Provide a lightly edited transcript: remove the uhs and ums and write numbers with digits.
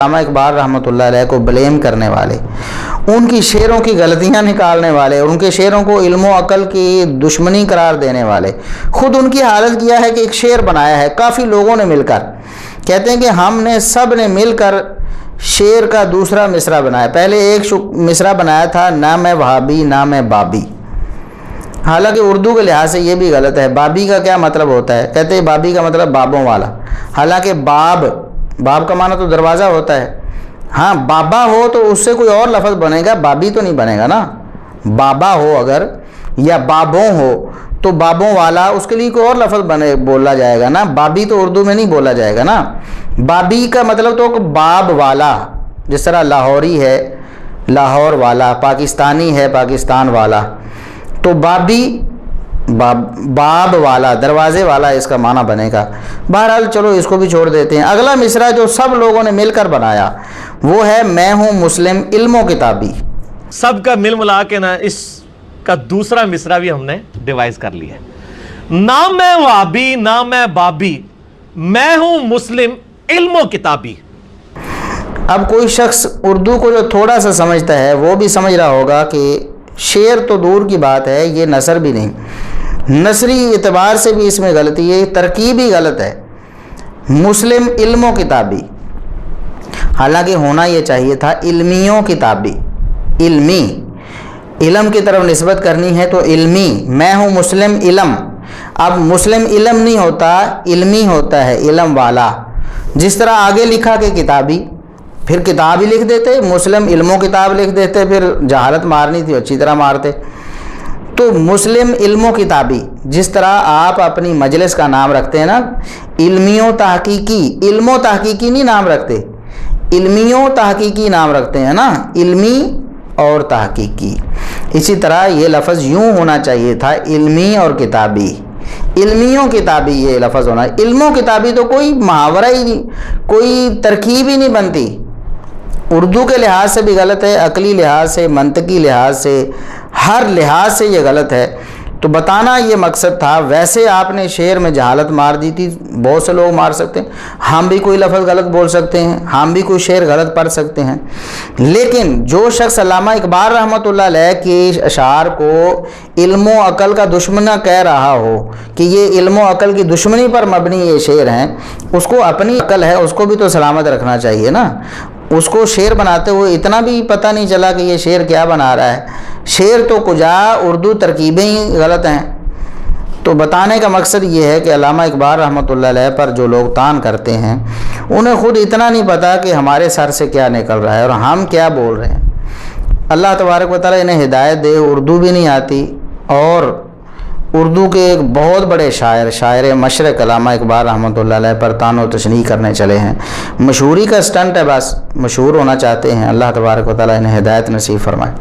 علامہ اقبال رحمۃ اللہ علیہ کو بلیم کرنے والے، ان کی شعروں کی غلطیاں نکالنے والے اور ان کے شعروں کو علم و عقل کی دشمنی قرار دینے والے، خود ان کی حالت کیا ہے کہ ایک شعر بنایا ہے کافی لوگوں نے مل کر، کہتے ہیں کہ ہم نے سب نے مل کر شعر کا دوسرا مصرع بنایا۔ پہلے ایک مصرع بنایا تھا نہ میں وہابی نہ میں بابی، حالانکہ اردو کے لحاظ سے یہ بھی غلط ہے۔ بابی کا کیا مطلب ہوتا ہے؟ کہتے ہیں بابی کا مطلب بابوں والا، حالانکہ باب کا معنی تو دروازہ ہوتا ہے۔ ہاں بابا ہو تو اس سے کوئی اور لفظ بنے گا، بابی تو نہیں بنے گا نا۔ بابا ہو اگر یا بابوں ہو تو بابوں والا، اس کے لیے کوئی اور لفظ بولا جائے گا نا، بابی تو اردو میں نہیں بولا جائے گا نا۔ بابی کا مطلب تو باب والا، جس طرح لاہوری ہے لاہور والا، پاکستانی ہے پاکستان والا، تو بابی باب والا، دروازے والا اس کا معنی بنے گا۔ بہرحال چلو اس کو بھی چھوڑ دیتے ہیں۔ اگلا مصرع جو سب لوگوں نے مل کر بنایا وہ ہے میں ہوں مسلم علم و کتابی۔ سب کا مل ملا کے نا اس کا دوسرا مصرع بھی ہم نے ڈیوائز کر لیا ہے، نہ میں وہابی نہ میں بابی، میں ہوں مسلم علم و کتابی۔ اب کوئی شخص اردو کو جو تھوڑا سا سمجھتا ہے وہ بھی سمجھ رہا ہوگا کہ شعر تو دور کی بات ہے، یہ نثر بھی نہیں، نثری اعتبار سے بھی اس میں غلطی ہے، ترکیب ہی غلط ہے۔ مسلم علم و کتابی، حالانکہ ہونا یہ چاہیے تھا علمیوں کتابی، علمی، علم کی طرف نسبت کرنی ہے تو علمی، میں ہوں مسلم علم۔ اب مسلم علم نہیں ہوتا، علمی ہوتا ہے، علم والا، جس طرح آگے لکھا کہ کتابی، پھر کتاب ہی لکھ دیتے، مسلم علم و کتاب لکھ دیتے، پھر جہالت مارنی تھی اچھی طرح مارتے۔ تو مسلم علم و کتابی، جس طرح آپ اپنی مجلس کا نام رکھتے ہیں نا علمیوں تحقیقی، علم و تحقیقی نہیں نام رکھتے، علمیوں تحقیقی نام رکھتے ہیں نا، علمی اور تحقیقی۔ اسی طرح یہ لفظ یوں ہونا چاہیے تھا علمی اور کتابی، علمیوں کتابی یہ لفظ ہونا۔ علم و کتابی تو کوئی محاورہ ہی نہیں، کوئی ترکیب ہی نہیں بنتی، اردو کے لحاظ سے بھی غلط ہے، عقلی لحاظ سے، منطقی لحاظ سے، ہر لحاظ سے یہ غلط ہے۔ تو بتانا یہ مقصد تھا۔ ویسے آپ نے شعر میں جہالت مار دی تھی، بہت سے لوگ مار سکتے ہیں، ہم بھی کوئی لفظ غلط بول سکتے ہیں، ہم بھی کوئی شعر غلط پڑھ سکتے ہیں، لیکن جو شخص علامہ اقبال رحمۃ اللہ علیہ کے اشعار کو علم و عقل کا دشمن کہہ رہا ہو کہ یہ علم و عقل کی دشمنی پر مبنی یہ شعر ہیں، اس کو اپنی عقل ہے، اس کو بھی تو سلامت رکھنا چاہیے نا۔ اس کو شعر بناتے ہوئے اتنا بھی پتہ نہیں چلا کہ یہ شعر کیا بنا رہا ہے، شعر تو کجا اردو ترکیبیں ہی غلط ہیں۔ تو بتانے کا مقصد یہ ہے کہ علامہ اقبال رحمۃ اللہ علیہ پر جو لوگ طعن کرتے ہیں انہیں خود اتنا نہیں پتہ کہ ہمارے سر سے کیا نکل رہا ہے اور ہم کیا بول رہے ہیں۔ اللہ تبارک و تعالیٰ انہیں ہدایت دے، اردو بھی نہیں آتی، اور اردو کے ایک بہت بڑے شاعر مشرق علامہ اقبال رحمۃ اللہ علیہ پر طعن و تشنیع کرنے چلے ہیں، مشہوری کا سٹنٹ ہے، بس مشہور ہونا چاہتے ہیں۔ اللہ تبارک و تعالیٰ انہیں ہدایت نصیب فرمائے۔